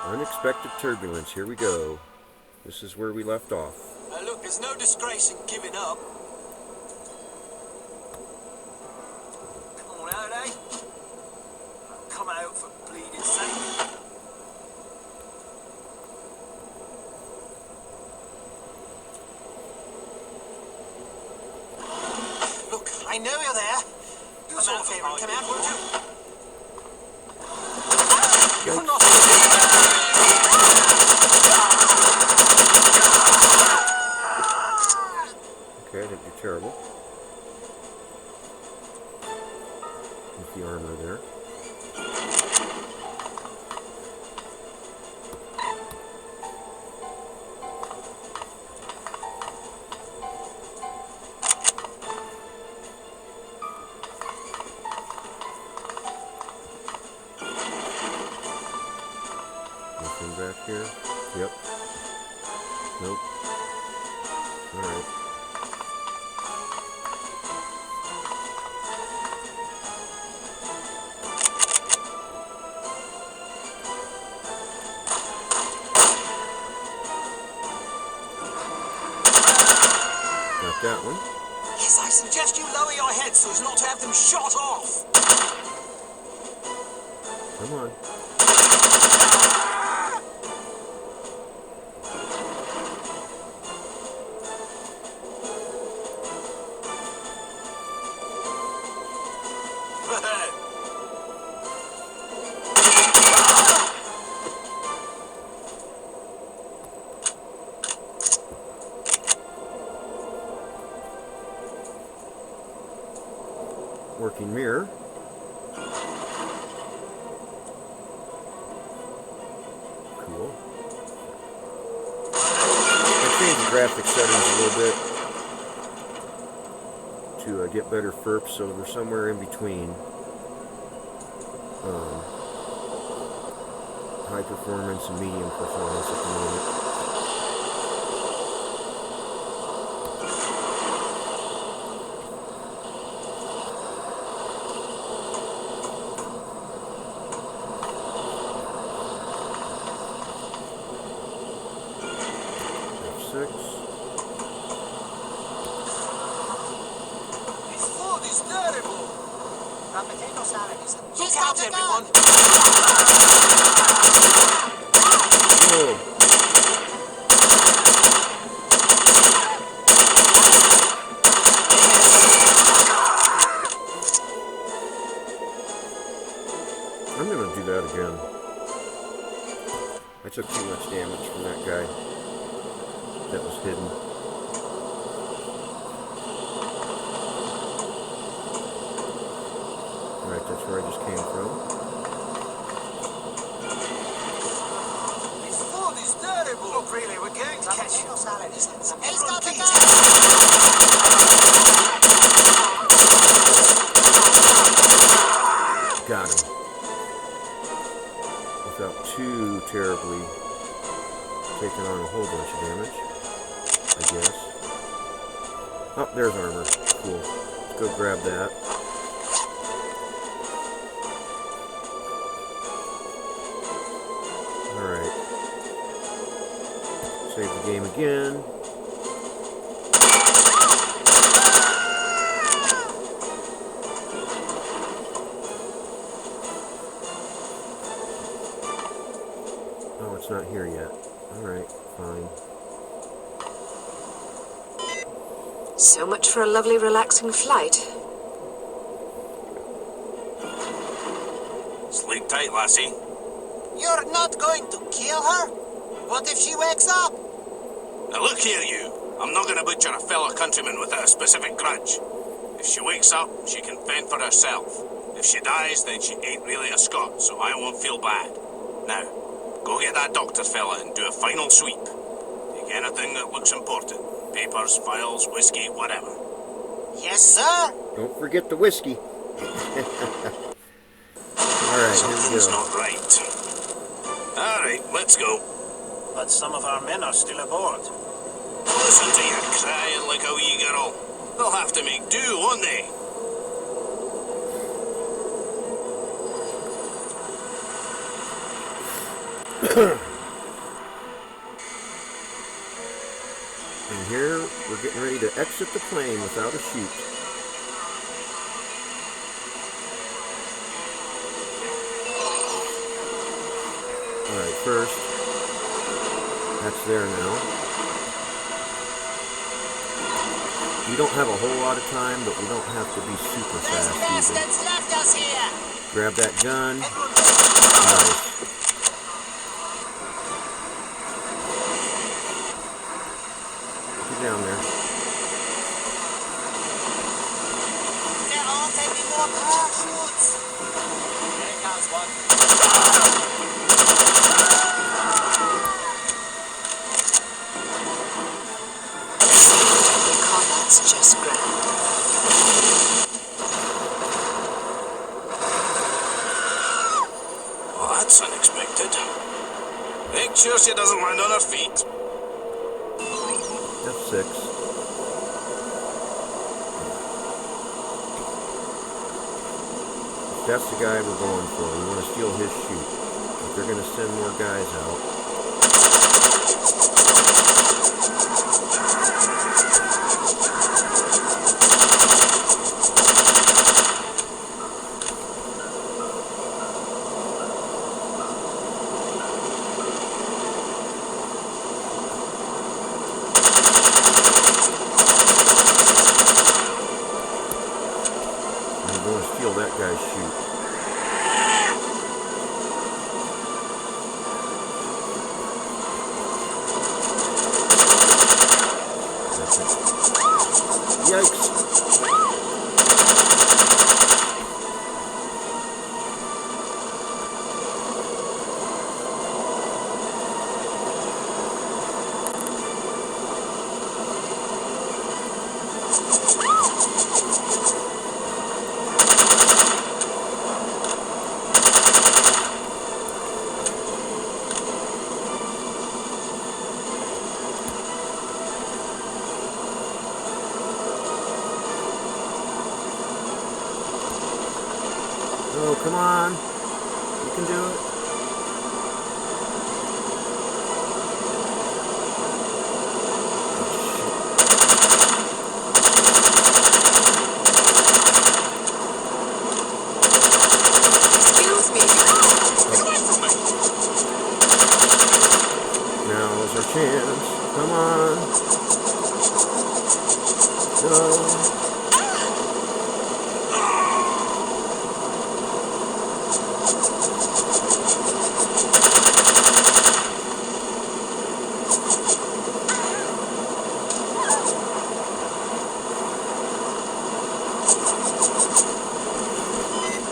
Unexpected turbulence. Here we go. This is where we left off. Look, there's no disgrace in giving up. Come on out, eh? Come out for bleeding sake. Look, I know you're there. Do us all a favour and come out, won't you? You're not... Okay, I didn't do terrible. With the armor there. Nothing back here. Yep. Nope. Alright. Got that one. Yes, I suggest you lower your head so as not to have them shot off. Come on. Working mirror. Cool. I changed the graphic settings a little bit to get better FERP, so they're somewhere in between high performance and medium performance at the moment. F6. This food is terrible. That potato salad is... Look out, everyone! Whoa. I'm gonna do that again. I took too much damage from that guy that was hidden. Alright, that's where I just came from. This food is terrible. Look, really, we're going to catch you. Salad, isn't it? Everyone, please. Got him. Without too terribly taking on a whole bunch of damage, I guess. Oh, there's armor. Cool. Let's go grab that. Alright. Save the game again. Oh, it's not here yet. Alright, fine. So much for a lovely, relaxing flight. Sleep tight, lassie. You're not going to kill her? What if she wakes up? Now look here, you. I'm not going to butcher a fellow countryman without a specific grudge. If she wakes up, she can fend for herself. If she dies, then she ain't really a Scot, so I won't feel bad. Now, go get that doctor fella and do a final sweep. Take anything that looks important. Papers, files, whiskey, whatever. Yes, sir. Don't forget the whiskey. Alright, here we Something's go. not right. Alright, let's go. But some of our men are still aboard. Listen to you crying like a wee girl. They'll have to make do, won't they? And here, we're getting ready to exit the plane without a chute. Alright, first, that's there now. We don't have a whole lot of time, but we don't have to be super fast either. Left us here. Grab that gun. Nice. Get down there. There aren't any more parachutes. There comes one. Combat's just grand. Oh, that's unexpected. Make sure she doesn't land on her feet. F6. That's the guy we're going for. We want to steal his chute. But they're going to send more guys out. I'm going to steal that guy's chute. Yikes! Oh, come on. You can do it. Excuse me. Get away from me. Now's our chance. Come on. Go.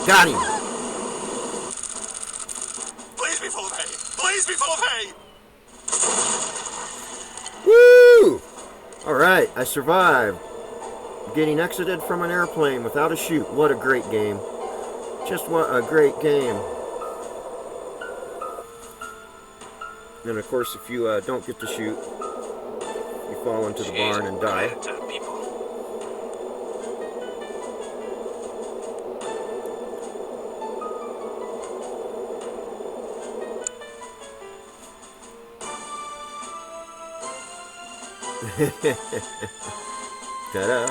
Got him. Please be full of hay. Please be full of hay. Woo! Alright, I survived. Getting exited from an airplane without a chute. What a great game. Just what a great game. And of course, if you don't get the chute, you fall into the barn and die. People. Ta-da!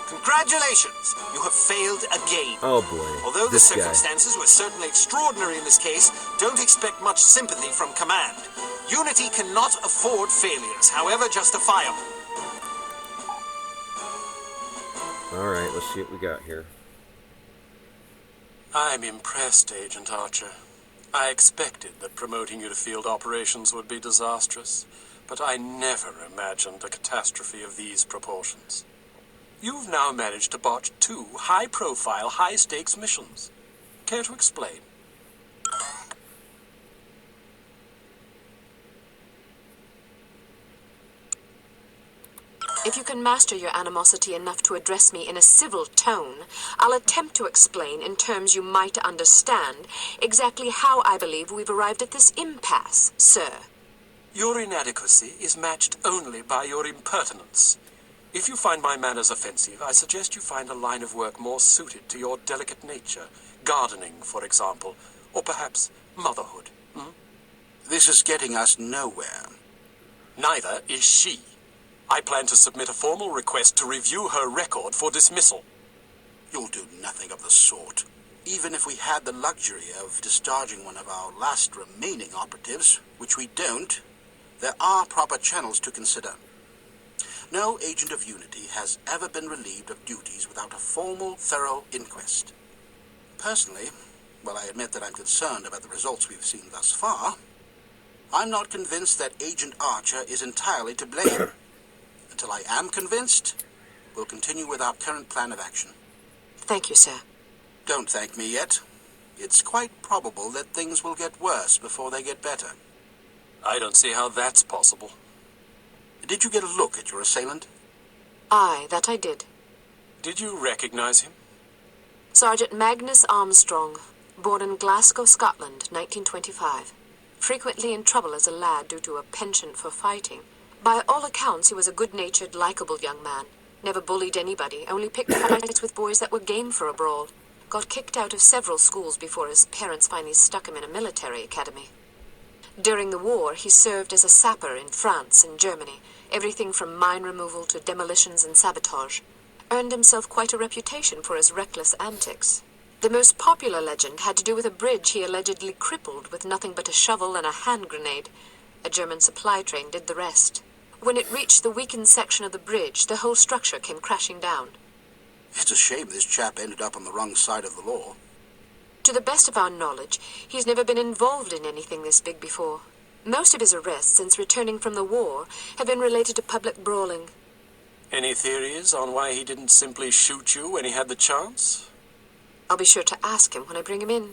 Congratulations! You have failed again. Oh boy. Although the this guy. circumstances were certainly extraordinary in this case, don't expect much sympathy from command. Unity cannot afford failures, however justifiable. Alright, let's see what we got here. I'm impressed, Agent Archer. I expected that promoting you to field operations would be disastrous, but I never imagined a catastrophe of these proportions. You've now managed to botch 2 high-profile, high-stakes missions. Care to explain? If you can master your animosity enough to address me in a civil tone, I'll attempt to explain in terms you might understand exactly how I believe we've arrived at this impasse, sir. Your inadequacy is matched only by your impertinence. If you find my manners offensive, I suggest you find a line of work more suited to your delicate nature. Gardening, for example, or perhaps motherhood. This is getting us nowhere. Neither is she. I plan to submit a formal request to review her record for dismissal. You'll do nothing of the sort. Even if we had the luxury of discharging one of our last remaining operatives, which we don't, there are proper channels to consider. No agent of Unity has ever been relieved of duties without a formal, thorough inquest. Personally, while I admit that I'm concerned about the results we've seen thus far, I'm not convinced that Agent Archer is entirely to blame. Until I am convinced, we'll continue with our current plan of action. Thank you, sir. Don't thank me yet. It's quite probable that things will get worse before they get better. I don't see how that's possible. Did you get a look at your assailant? Aye, that I did. Did you recognize him? Sergeant Magnus Armstrong, born in Glasgow, Scotland, 1925. Frequently in trouble as a lad due to a penchant for fighting. By all accounts, he was a good-natured, likable young man. Never bullied anybody, only picked fights with boys that were game for a brawl. Got kicked out of several schools before his parents finally stuck him in a military academy. During the war, he served as a sapper in France and Germany, everything from mine removal to demolitions and sabotage. Earned himself quite a reputation for his reckless antics. The most popular legend had to do with a bridge he allegedly crippled with nothing but a shovel and a hand grenade. A German supply train did the rest. When it reached the weakened section of the bridge, the whole structure came crashing down. It's a shame this chap ended up on the wrong side of the law. To the best of our knowledge, he's never been involved in anything this big before. Most of his arrests since returning from the war have been related to public brawling. Any theories on why he didn't simply shoot you when he had the chance? I'll be sure to ask him when I bring him in.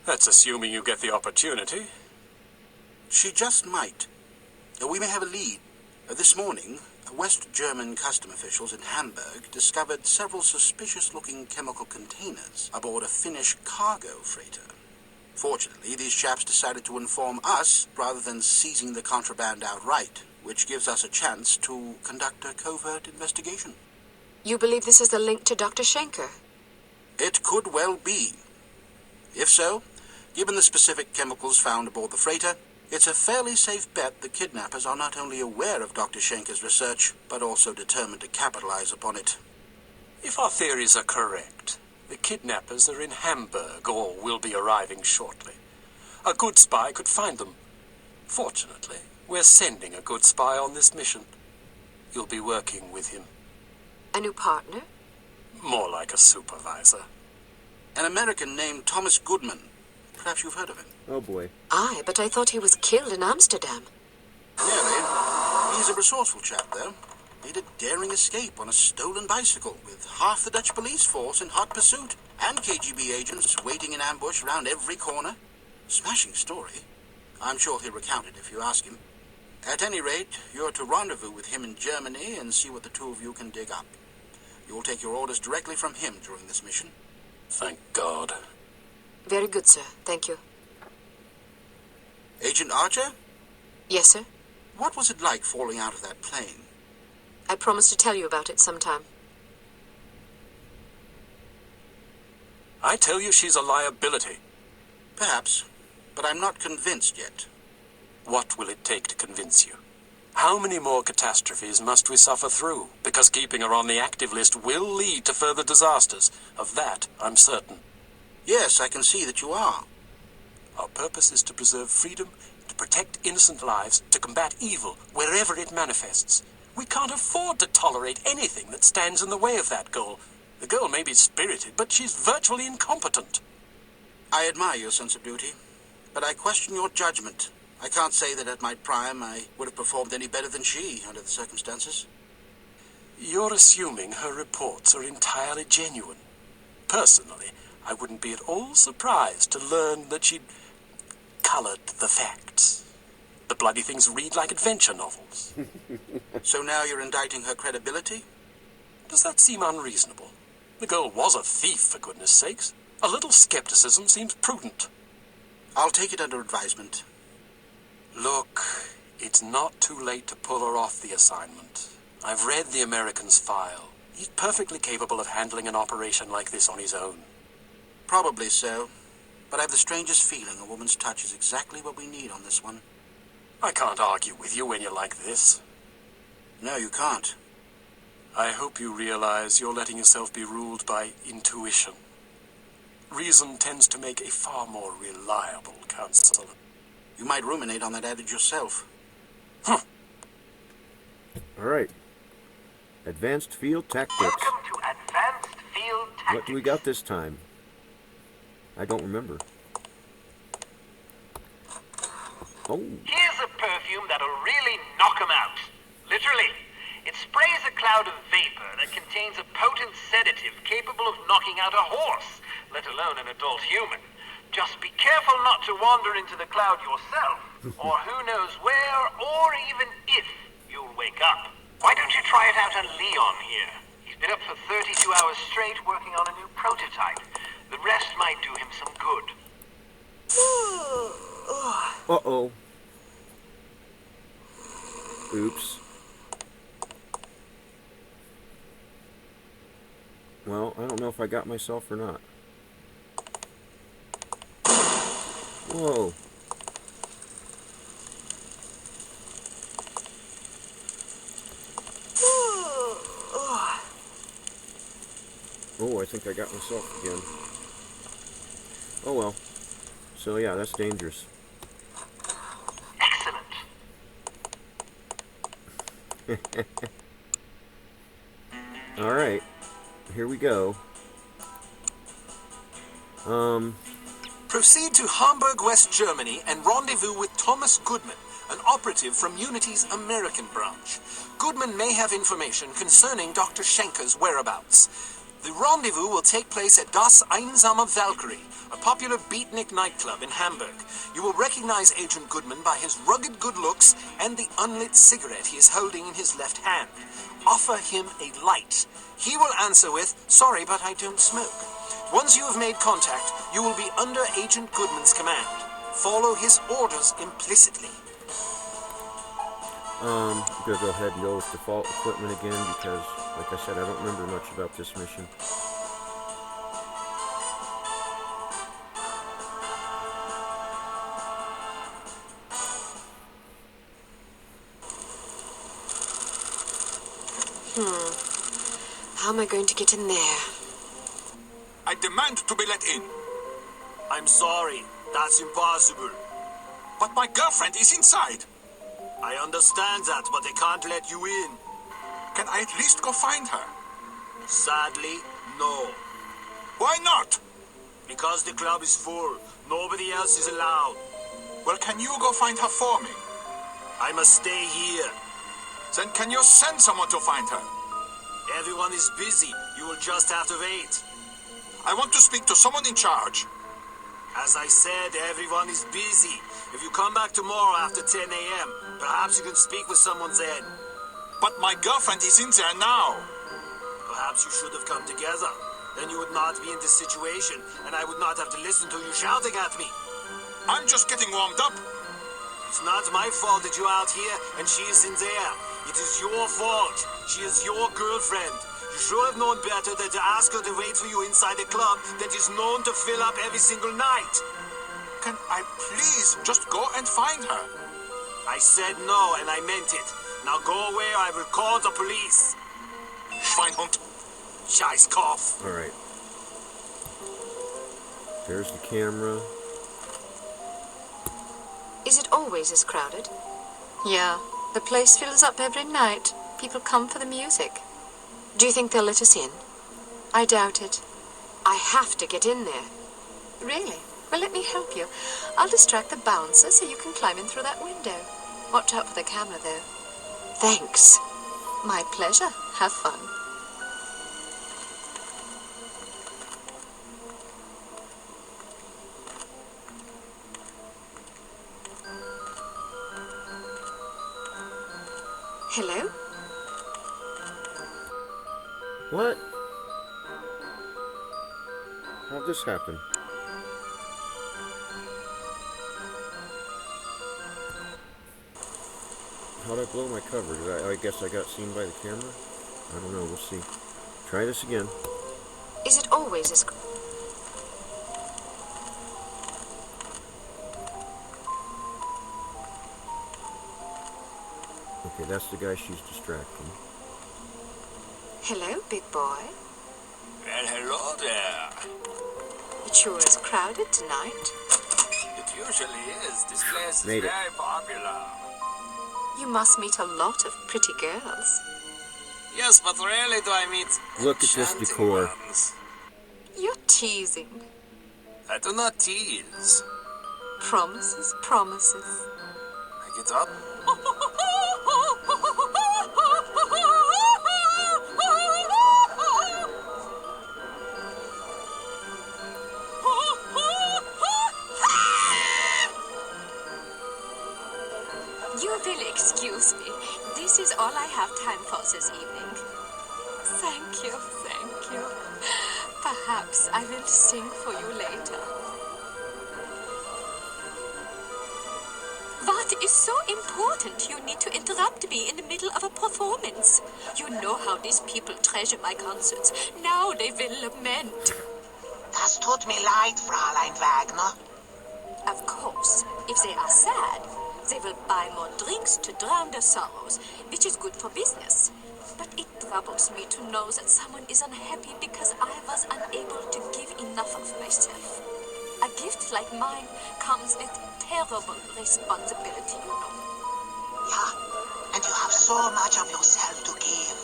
That's assuming you get the opportunity. She just might. We may have a lead. This morning, West German custom officials in Hamburg discovered several suspicious-looking chemical containers aboard a Finnish cargo freighter. Fortunately, these chaps decided to inform us rather than seizing the contraband outright, which gives us a chance to conduct a covert investigation. You believe this is the link to Dr. Schenker? It could well be. If so, given the specific chemicals found aboard the freighter, it's a fairly safe bet the kidnappers are not only aware of Dr. Schenker's research, but also determined to capitalize upon it. If our theories are correct, the kidnappers are in Hamburg or will be arriving shortly. A good spy could find them. Fortunately, we're sending a good spy on this mission. You'll be working with him. A new partner? More like a supervisor. An American named Thomas Goodman. Perhaps you've heard of him. Oh boy. Aye, but I thought he was killed in Amsterdam. Nearly. He's a resourceful chap, though. Made a daring escape on a stolen bicycle with half the Dutch police force in hot pursuit and KGB agents waiting in ambush around every corner. Smashing story. I'm sure he'll recount it if you ask him. At any rate, you're to rendezvous with him in Germany and see what the two of you can dig up. You'll take your orders directly from him during this mission. Thank God. Very good, sir. Thank you. Agent Archer? Yes, sir. What was it like falling out of that plane? I promise to tell you about it sometime. I tell you she's a liability. Perhaps, but I'm not convinced yet. What will it take to convince you? How many more catastrophes must we suffer through? Because keeping her on the active list will lead to further disasters. Of that, I'm certain. Yes, I can see that you are. Our purpose is to preserve freedom, to protect innocent lives, to combat evil wherever it manifests. We can't afford to tolerate anything that stands in the way of that goal. The girl may be spirited, but she's virtually incompetent. I admire your sense of duty, but I question your judgment. I can't say that at my prime I would have performed any better than she under the circumstances. You're assuming her reports are entirely genuine. Personally, I wouldn't be at all surprised to learn that she'd colored the facts. The bloody things read like adventure novels. So now you're indicting her credibility? Does that seem unreasonable? The girl was a thief, for goodness sakes. A little skepticism seems prudent. I'll take it under advisement. Look, it's not too late to pull her off the assignment. I've read the American's file. He's perfectly capable of handling an operation like this on his own. Probably so. but I have the strangest feeling a woman's touch is exactly what we need on this one. I can't argue with you when you're like this. No, you can't. I hope you realize you're letting yourself be ruled by intuition. Reason tends to make a far more reliable counselor. You might ruminate on that adage yourself. Alright. Advanced Field Tactics. Welcome to Advanced Field Tactics. What do we got this time? I don't remember. Oh. Here's a perfume that'll really knock 'em out. Literally. It sprays a cloud of vapor that contains a potent sedative capable of knocking out a horse, let alone an adult human. Just be careful not to wander into the cloud yourself, or who knows where, or even if, you'll wake up. Why don't you try it out on Leon here? He's been up for 32 hours straight working on a new prototype. The rest might do him some good. Uh-oh. Oops. Well, I don't know if I got myself or not. Whoa. Oh, I think I got myself again. Oh well. So yeah, that's dangerous. Excellent. Alright. Here we go. Proceed to Hamburg, West Germany, and rendezvous with Thomas Goodman, an operative from Unity's American branch. Goodman may have information concerning Dr. Schenker's whereabouts. The rendezvous will take place at Das Einsame Valkyrie, a popular beatnik nightclub in Hamburg. You will recognize Agent Goodman by his rugged good looks and the unlit cigarette he is holding in his left hand. Offer him a light. He will answer with, "Sorry, but I don't smoke." Once you have made contact, you will be under Agent Goodman's command. Follow his orders implicitly. I'm gonna go ahead and go with default equipment again because, like I said, I don't remember much about this mission. How am I going to get in there? I demand to be let in. I'm sorry, that's impossible. But my girlfriend is inside. I understand that, but they can't let you in. Can I at least go find her? Sadly, no. Why not? Because the club is full. Nobody else is allowed. Well, can you go find her for me? I must stay here. Then can you send someone to find her? Everyone is busy. You will just have to wait. I want to speak to someone in charge. As I said, everyone is busy. If you come back tomorrow after 10 a.m., perhaps you can speak with someone then. But my girlfriend is in there now. Perhaps you should have come together. Then you would not be in this situation, and I would not have to listen to you shouting at me. I'm just getting warmed up. It's not my fault that you're out here and she is in there. It is your fault. She is your girlfriend. You should have known better than to ask her to wait for you inside a club that is known to fill up every single night. Can I please just go and find her? I said no, and I meant it. Now go away or I will call the police. Schweinhund. Scheißkopf. Alright. There's the camera. Is it always as crowded? Yeah, the place fills up every night. People come for the music. Do you think they'll let us in? I doubt it. I have to get in there. Really? Well, let me help you. I'll distract the bouncer so you can climb in through that window. Watch out for the camera, though. Thanks. My pleasure. Have fun. Hello? What? How'd this happen? How'd I blow my cover? I guess I got seen by the camera? I don't know, we'll see. Try this again. Is it always as... Okay, that's the guy she's distracting. Hello, big boy. Well, hello there. It sure is crowded tonight. It usually is. This place is Made it. very popular. You must meet a lot of pretty girls. Yes, but rarely do I meet Look at this enchanting decor. ones. You're teasing. I do not tease. Promises, promises. I get up. You will excuse me. This is all I have time for this evening. Thank you, thank you. Perhaps I will sing for you later. What is so important you need to interrupt me in the middle of a performance? You know how these people treasure my concerts. Now they will lament. Das tut mir leid, Fräulein Wagner. Of course, if they are sad, they will buy more drinks to drown their sorrows, which is good for business. But it troubles me to know that someone is unhappy because I was unable to give enough of myself. A gift like mine comes with terrible responsibility, you know. Yeah, and you have so much of yourself to give.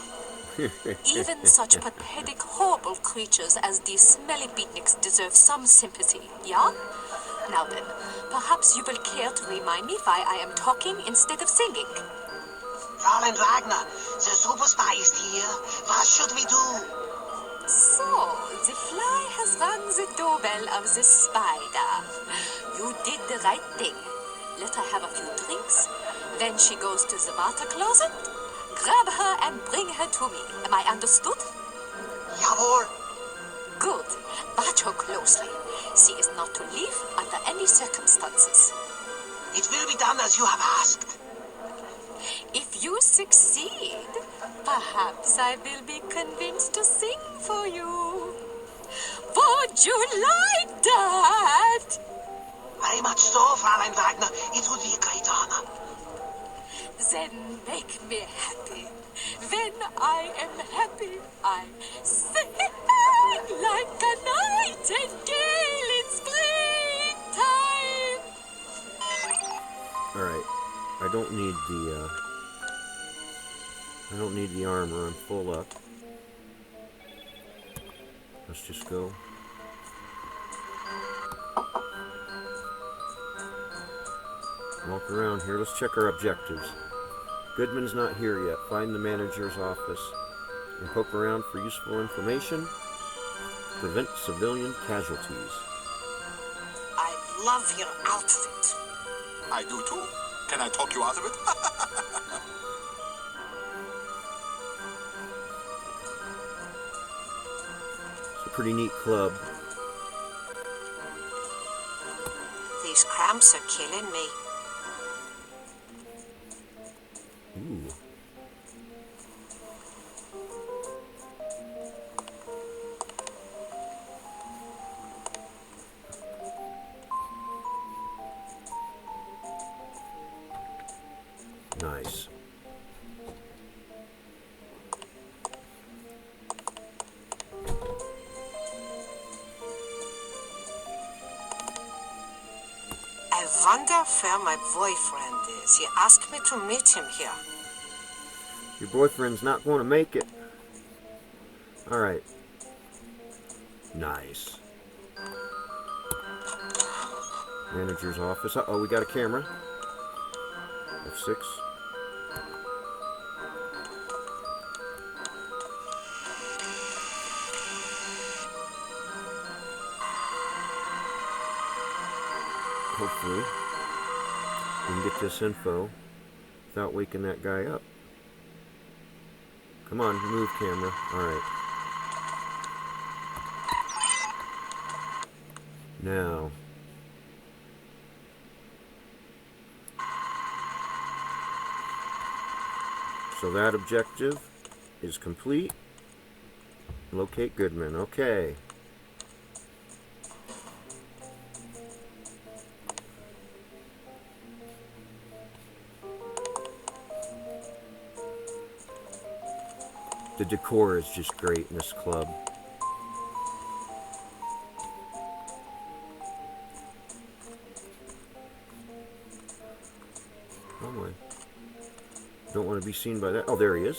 Even such pathetic, horrible creatures as these smelly beatniks deserve some sympathy, yeah? Now then, perhaps you will care to remind me why I am talking instead of singing. Fräulein Wagner, the superstar is here. What should we do? So, the fly has rung the doorbell of the spider. You did the right thing. Let her have a few drinks. Then she goes to the water closet. Grab her and bring her to me. Am I understood? Jawohl. Good. Watch her closely. She is not to leave under any circumstances. It will be done as you have asked. If you succeed, perhaps I will be convinced to sing for you. Would you like that? Very much so, Fräulein Wagner. It would be a great honor. Then make me happy. When I am happy, I sing like a nightingale in springtime. Alright. I don't need the armor. I'm full up. Let's just go. Walk around here. Let's check our objectives. Goodman's not here yet. Find the manager's office and poke around for useful information. Prevent civilian casualties. I love your outfit. I do too. Can I talk you out of it? It's a pretty neat club. These cramps are killing me. Ooh. Nice. I wonder where my boyfriend is. He asked me to meet him here. Your boyfriend's not going to make it. Alright. Nice. Manager's office. Uh-oh, we got a camera. F6. Hopefully, we can get this info without waking that guy up. Come on, move, camera. Alright. Now. So that objective is complete. Locate Goodman. Okay. The decor is just great in this club. Oh my. Don't want to be seen by that. Oh, there he is.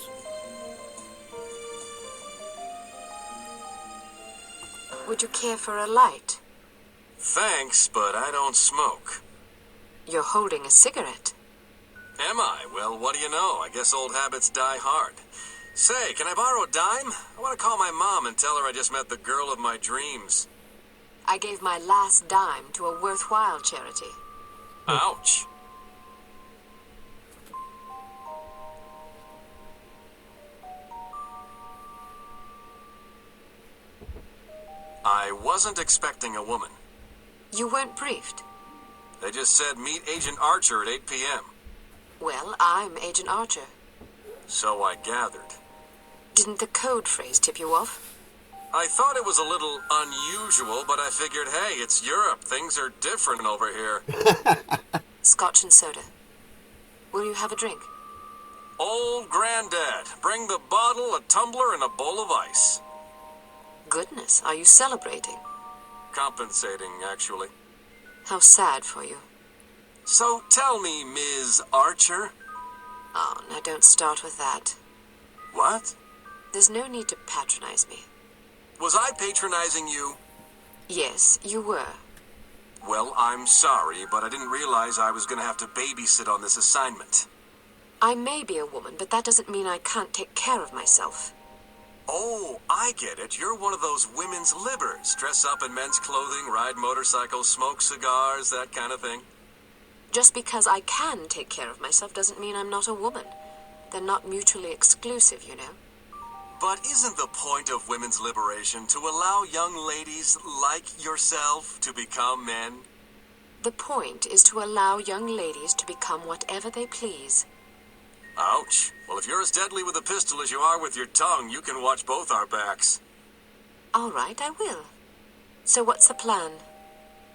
Would you care for a light? Thanks, but I don't smoke. You're holding a cigarette. Am I? Well, what do you know? I guess old habits die hard. Say, can I borrow a dime? I want to call my mom and tell her I just met the girl of my dreams. I gave my last dime to a worthwhile charity. Ouch. I wasn't expecting a woman. You weren't briefed. They just said meet Agent Archer at 8 p.m. Well, I'm Agent Archer. So I gathered. Didn't the code phrase tip you off? I thought it was a little unusual, but I figured, hey, it's Europe. Things are different over here. Scotch and soda. Will you have a drink? Old Granddad, bring the bottle, a tumbler, and a bowl of ice. Goodness, are you celebrating? Compensating, actually. How sad for you. So tell me, Ms. Archer. Oh, now don't start with that. What? There's no need to patronize me. Was I patronizing you? Yes, you were. Well, I'm sorry, but I didn't realize I was going to have to babysit on this assignment. I may be a woman, but that doesn't mean I can't take care of myself. Oh, I get it. You're one of those women's libbers. Dress up in men's clothing, ride motorcycles, smoke cigars, that kind of thing. Just because I can take care of myself doesn't mean I'm not a woman. They're not mutually exclusive, you know. But isn't the point of women's liberation to allow young ladies like yourself to become men? The point is to allow young ladies to become whatever they please. Ouch. Well, if you're as deadly with a pistol as you are with your tongue, you can watch both our backs. All right, I will. So what's the plan?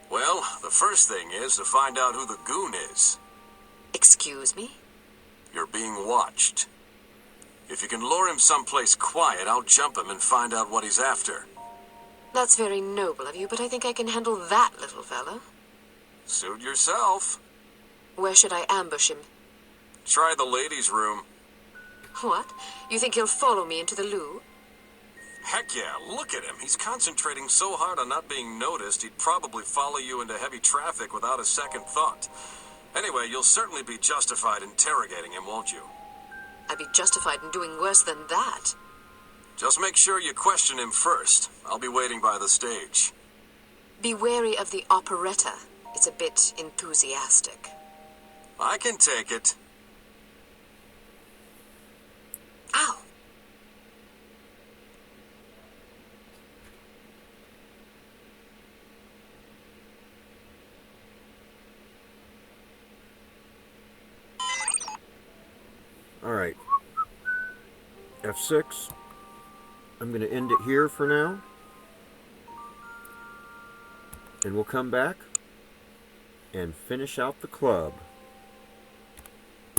Well, the first thing is to find out who the goon is. Excuse me? You're being watched. If you can lure him someplace quiet, I'll jump him and find out what he's after. That's very noble of you, but I think I can handle that little fella. Suit yourself. Where should I ambush him? Try the ladies' room. What? You think he'll follow me into the loo? Heck yeah, look at him. He's concentrating so hard on not being noticed, he'd probably follow you into heavy traffic without a second thought. Anyway, you'll certainly be justified interrogating him, won't you? I'd be justified in doing worse than that. Just make sure you question him first. I'll be waiting by the stage. Be wary of the operetta. It's a bit enthusiastic. I can take it. Ow! Alright. F6. I'm going to end it here for now. And we'll come back and finish out the club.